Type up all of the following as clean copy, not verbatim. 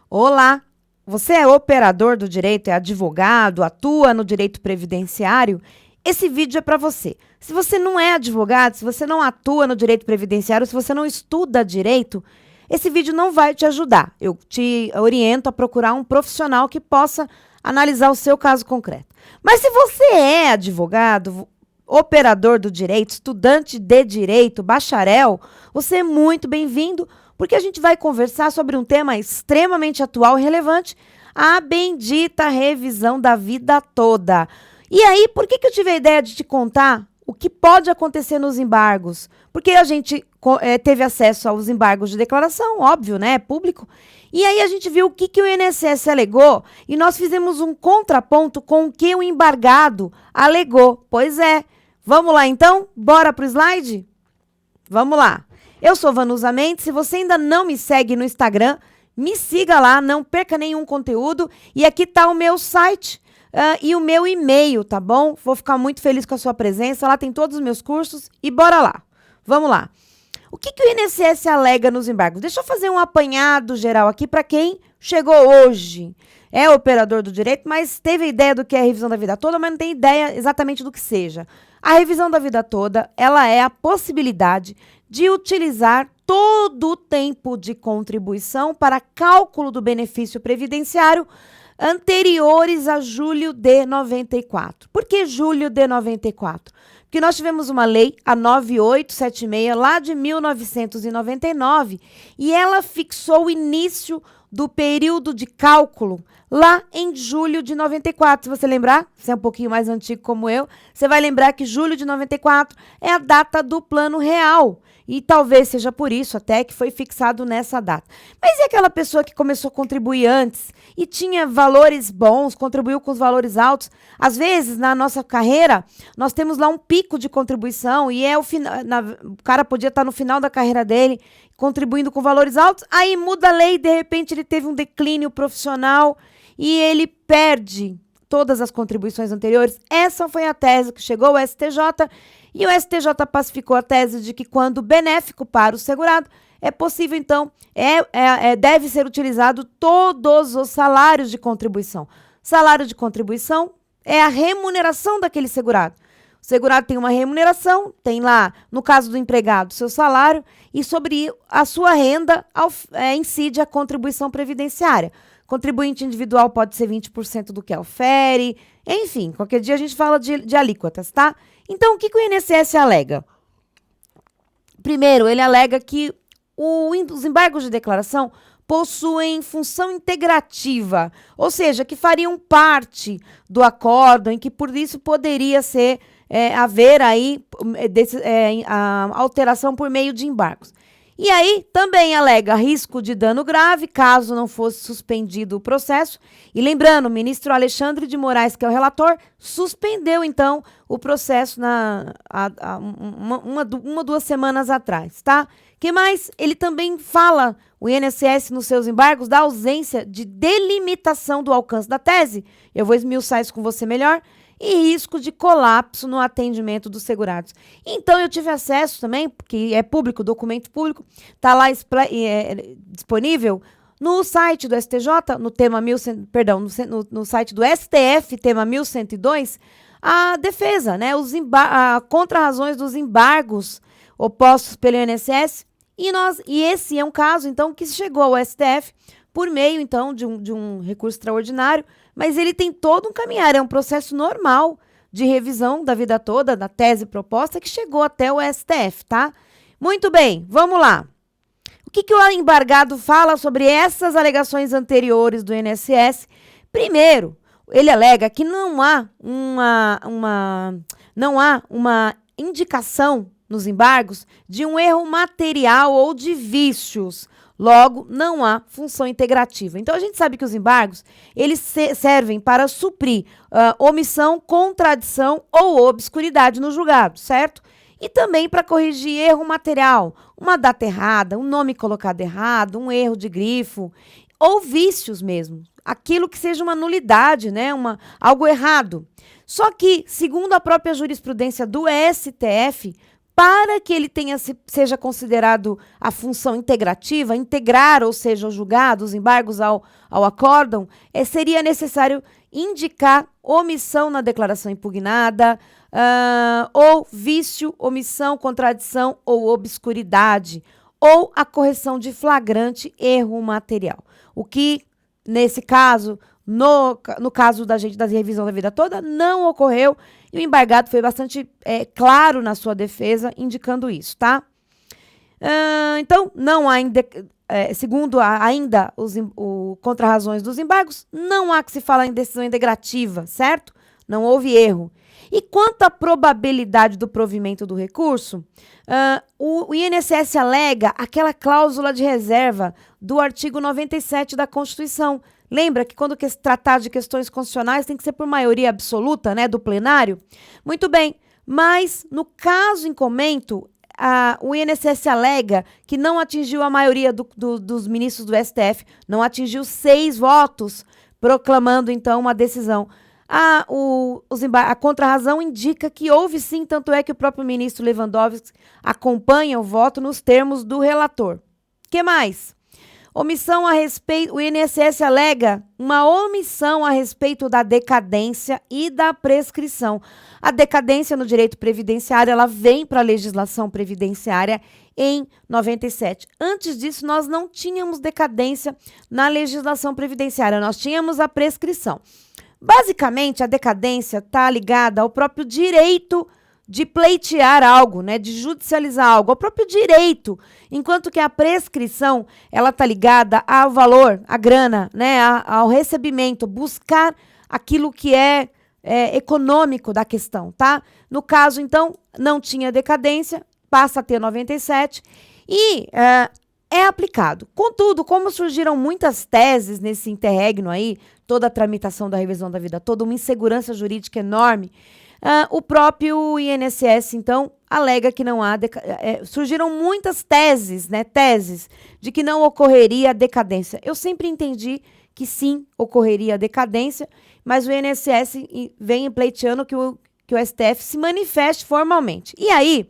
Olá! Você é operador do direito, é advogado, atua no direito previdenciário? Esse vídeo é para você. Se você não é advogado, se você não atua no direito previdenciário, se você não estuda direito, esse vídeo não vai te ajudar. Eu te oriento a procurar um profissional que possa analisar o seu caso concreto. Mas se você é advogado, operador do direito, estudante de direito, bacharel, você é muito bem-vindo, porque a gente vai conversar sobre um tema extremamente atual e relevante, a bendita revisão da vida toda. E aí, por que eu tive a ideia de te contar o que pode acontecer nos embargos? Porque a gente teve acesso aos embargos de declaração, óbvio, né? É público. E aí a gente viu o que o INSS alegou e nós fizemos um contraponto com o que o embargado alegou. Pois é. Vamos lá, então? Bora pro slide? Vamos lá. Eu sou Vanusa Mendes. Se você ainda não me segue no Instagram, me siga lá, não perca nenhum conteúdo. E aqui está o meu site e o meu e-mail, tá bom? Vou ficar muito feliz com a sua presença. Lá tem todos os meus cursos e bora lá. Vamos lá. O que o INSS alega nos embargos? Deixa eu fazer um apanhado geral aqui para quem chegou hoje. É operador do direito, mas teve a ideia do que é a revisão da vida toda, mas não tem ideia exatamente do que seja. A revisão da vida toda, ela é a possibilidade de utilizar todo o tempo de contribuição para cálculo do benefício previdenciário anteriores a julho de 94. Por que julho de 94? Porque nós tivemos uma lei, a 9876, lá de 1999, e ela fixou o início do período de cálculo lá em julho de 94. Se você lembrar, você é um pouquinho mais antigo como eu, você vai lembrar que julho de 94 é a data do plano real. E talvez seja por isso até que foi fixado nessa data. Mas e aquela pessoa que começou a contribuir antes e tinha valores bons, contribuiu com os valores altos? Às vezes, na nossa carreira, nós temos lá um pico de contribuição e o cara podia estar no final da carreira dele contribuindo com valores altos, aí muda a lei e de repente ele teve um declínio profissional e ele perde todas as contribuições anteriores. Essa foi a tese que chegou ao STJ e o STJ pacificou a tese de que quando benéfico para o segurado, é possível, então, deve ser utilizado todos os salários de contribuição. Salário de contribuição é a remuneração daquele segurado. O segurado tem uma remuneração, tem lá, no caso do empregado, seu salário, e sobre a sua renda incide a contribuição previdenciária. Contribuinte individual pode ser 20% do que ofere, enfim, qualquer dia a gente fala de alíquotas, tá? Então, o que o INSS alega? Primeiro, ele alega que os embargos de declaração possuem função integrativa, ou seja, que fariam parte do acórdão em que por isso poderia haver aí a alteração por meio de embargos. E aí também alega risco de dano grave, caso não fosse suspendido o processo. E lembrando, o ministro Alexandre de Moraes, que é o relator, suspendeu, então, o processo duas semanas atrás, tá? Que mais? Ele também fala, o INSS, nos seus embargos, da ausência de delimitação do alcance da tese. Eu vou esmiuçar isso com você melhor. E risco de colapso no atendimento dos segurados. Então, eu tive acesso também, porque é público, documento público, está lá disponível no site do STJ, no tema no site do STF, tema 1102, a defesa, né, a contra-razões dos embargos opostos pelo INSS, e esse é um caso, então, que chegou ao STF por meio, então, de um recurso extraordinário, mas ele tem todo um caminhar, é um processo normal de revisão da vida toda, da tese proposta, que chegou até o STF, tá? Muito bem, vamos lá. O que o embargado fala sobre essas alegações anteriores do INSS? Primeiro, ele alega que não há uma indicação nos embargos de um erro material ou de vícios. Logo, não há função integrativa. Então, a gente sabe que os embargos, eles servem para suprir omissão, contradição ou obscuridade no julgado, certo? E também para corrigir erro material, uma data errada, um nome colocado errado, um erro de grifo, ou vícios mesmo. Aquilo que seja uma nulidade, né? Algo errado. Só que, segundo a própria jurisprudência do STF, para que ele seja considerado a função integrativa, integrar, ou seja, o julgado, os embargos ao acórdão, seria necessário indicar omissão na declaração impugnada, ou vício, omissão, contradição ou obscuridade, ou a correção de flagrante erro material. O que, nesse caso, no caso da revisão da vida toda, não ocorreu, e o embargado foi bastante claro na sua defesa, indicando isso, tá? Então, não há, segundo ainda contra-razões dos embargos, não há que se falar em decisão integrativa, certo? Não houve erro. E quanto à probabilidade do provimento do recurso, o INSS alega aquela cláusula de reserva do artigo 97 da Constituição. Lembra que quando tratar de questões constitucionais tem que ser por maioria absoluta, né, do plenário? Muito bem, mas no caso em comento, o INSS alega que não atingiu a maioria dos ministros do STF, não atingiu 6 votos, proclamando então uma decisão. A contrarrazão indica que houve sim, tanto é que o próprio ministro Lewandowski acompanha o voto nos termos do relator. Que mais? Omissão a respeito, o INSS alega uma omissão a respeito da decadência e da prescrição. A decadência no direito previdenciário, ela vem para a legislação previdenciária em 97. Antes disso, nós não tínhamos decadência na legislação previdenciária, nós tínhamos a prescrição. Basicamente, a decadência está ligada ao próprio direito de pleitear algo, né, de judicializar algo, ao próprio direito, enquanto que a prescrição, ela está ligada ao valor, à grana, né, ao recebimento, buscar aquilo que é econômico da questão, tá? No caso, então, não tinha decadência, passa a ter 97 e é aplicado. Contudo, como surgiram muitas teses nesse interregno aí, toda a tramitação da revisão da vida toda, uma insegurança jurídica enorme, o próprio INSS, então, alega que não há... surgiram muitas teses, né? Teses de que não ocorreria a decadência. Eu sempre entendi que sim, ocorreria a decadência, mas o INSS vem pleiteando que o STF se manifeste formalmente. E aí,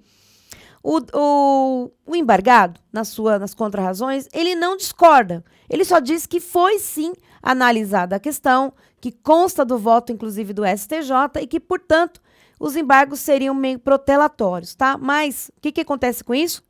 o embargado, nas contrarrazões, ele não discorda. Ele só diz que foi sim analisada a questão, que consta do voto, inclusive, do STJ, e que, portanto, os embargos seriam meio protelatórios, tá? Mas o que acontece com isso?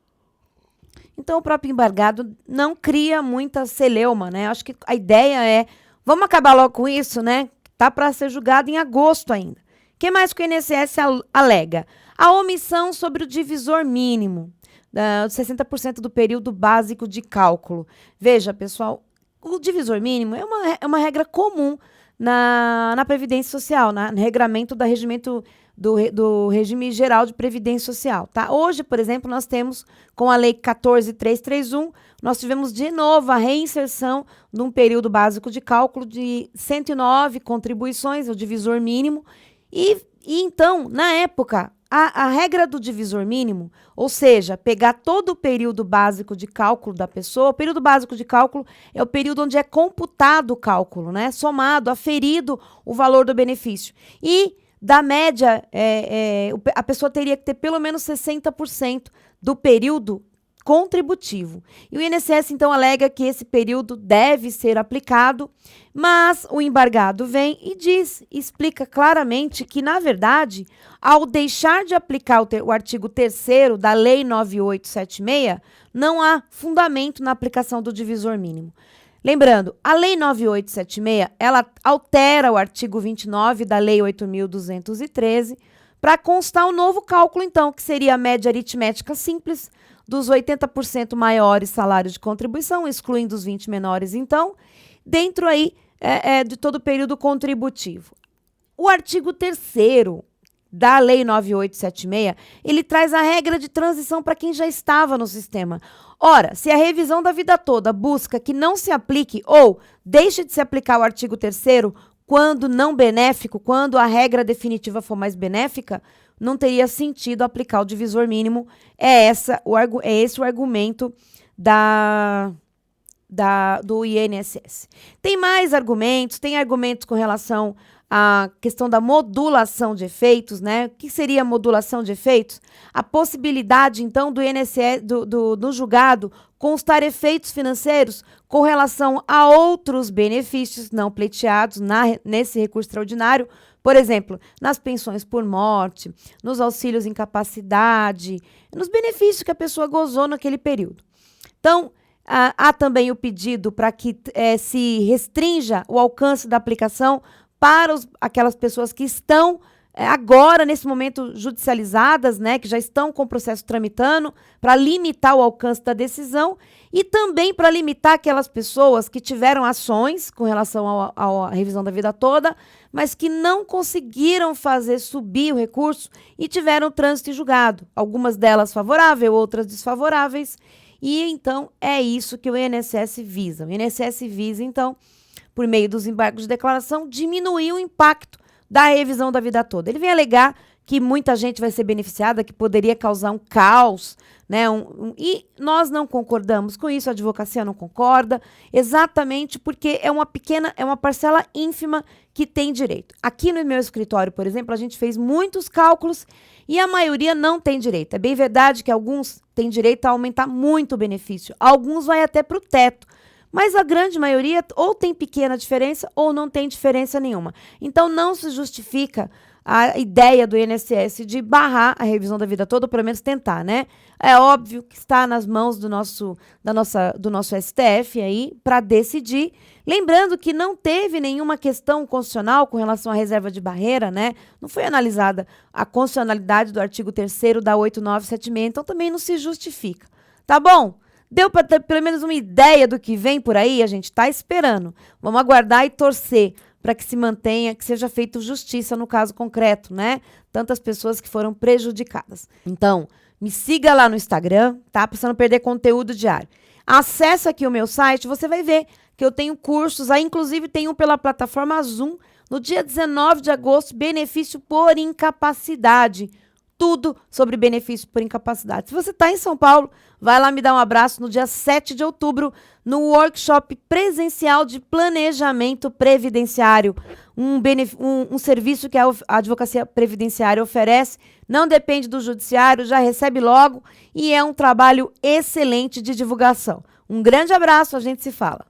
Então, o próprio embargado não cria muita celeuma, né? Acho que a ideia é, vamos acabar logo com isso, né? Tá para ser julgado em agosto ainda. O que mais que o INSS alega? A omissão sobre o divisor mínimo, 60% do período básico de cálculo. Veja, pessoal, o divisor mínimo é uma regra comum na Previdência Social, no regramento do regime geral de Previdência Social, tá? Hoje, por exemplo, nós temos, com a Lei 14.331, nós tivemos de novo a reinserção de um período básico de cálculo de 109 contribuições, o divisor mínimo, e então, na época, a regra do divisor mínimo, ou seja, pegar todo o período básico de cálculo da pessoa, o período básico de cálculo é o período onde é computado o cálculo, né? Somado, aferido o valor do benefício. E, da média, a pessoa teria que ter pelo menos 60% do período contributivo. E o INSS, então, alega que esse período deve ser aplicado, mas o embargado vem e explica claramente que, na verdade, ao deixar de aplicar o artigo 3º da Lei 9876, não há fundamento na aplicação do divisor mínimo. Lembrando, a Lei 9876, ela altera o artigo 29 da Lei 8.213 para constar um novo cálculo, então, que seria a média aritmética simples dos 80% maiores salários de contribuição, excluindo os 20 menores, então, dentro aí de todo o período contributivo. O artigo 3º da Lei 9876, ele traz a regra de transição para quem já estava no sistema. Ora, se a revisão da vida toda busca que não se aplique ou deixe de se aplicar o artigo 3º quando não benéfico, quando a regra definitiva for mais benéfica, não teria sentido aplicar o divisor mínimo. É esse o argumento do INSS. Tem mais argumentos, tem argumentos com relação à questão da modulação de efeitos, né? O que seria a modulação de efeitos? A possibilidade, então, do INSS, do julgado, constar efeitos financeiros com relação a outros benefícios não pleiteados nesse recurso extraordinário, por exemplo, nas pensões por morte, nos auxílios incapacidade, nos benefícios que a pessoa gozou naquele período. Então, há também o pedido para que se restrinja o alcance da aplicação para aquelas pessoas que estão agora, nesse momento, judicializadas, né, que já estão com o processo tramitando, para limitar o alcance da decisão e também para limitar aquelas pessoas que tiveram ações com relação à revisão da vida toda, mas que não conseguiram fazer subir o recurso e tiveram trânsito em julgado. Algumas delas favoráveis, outras desfavoráveis. E, então, é isso que o INSS visa. O INSS visa, então, por meio dos embargos de declaração, diminuir o impacto da revisão da vida toda. Ele vem alegar que muita gente vai ser beneficiada, que poderia causar um caos, né? E nós não concordamos com isso, a advocacia não concorda, exatamente porque é uma parcela ínfima que tem direito. Aqui no meu escritório, por exemplo, a gente fez muitos cálculos e a maioria não tem direito. É bem verdade que alguns têm direito a aumentar muito o benefício, alguns vai até para o teto. Mas a grande maioria ou tem pequena diferença ou não tem diferença nenhuma. Então, não se justifica a ideia do INSS de barrar a revisão da vida toda, ou pelo menos tentar, né? É óbvio que está nas mãos do nosso STF aí para decidir. Lembrando que não teve nenhuma questão constitucional com relação à reserva de barreira, né? Não foi analisada a constitucionalidade do artigo 3º da 8976, então também não se justifica. Tá bom? Deu para ter pelo menos uma ideia do que vem por aí? A gente está esperando. Vamos aguardar e torcer para que se mantenha, que seja feita justiça no caso concreto, né? Tantas pessoas que foram prejudicadas. Então, me siga lá no Instagram, tá? Para você não perder conteúdo diário. Acesse aqui o meu site, você vai ver que eu tenho cursos, aí inclusive tem um pela plataforma Zoom, no dia 19 de agosto, benefício por incapacidade. Tudo sobre benefício por incapacidade. Se você está em São Paulo, vai lá me dar um abraço no dia 7 de outubro, no workshop presencial de planejamento previdenciário. Um serviço que a advocacia previdenciária oferece, não depende do judiciário, já recebe logo e é um trabalho excelente de divulgação. Um grande abraço, a gente se fala.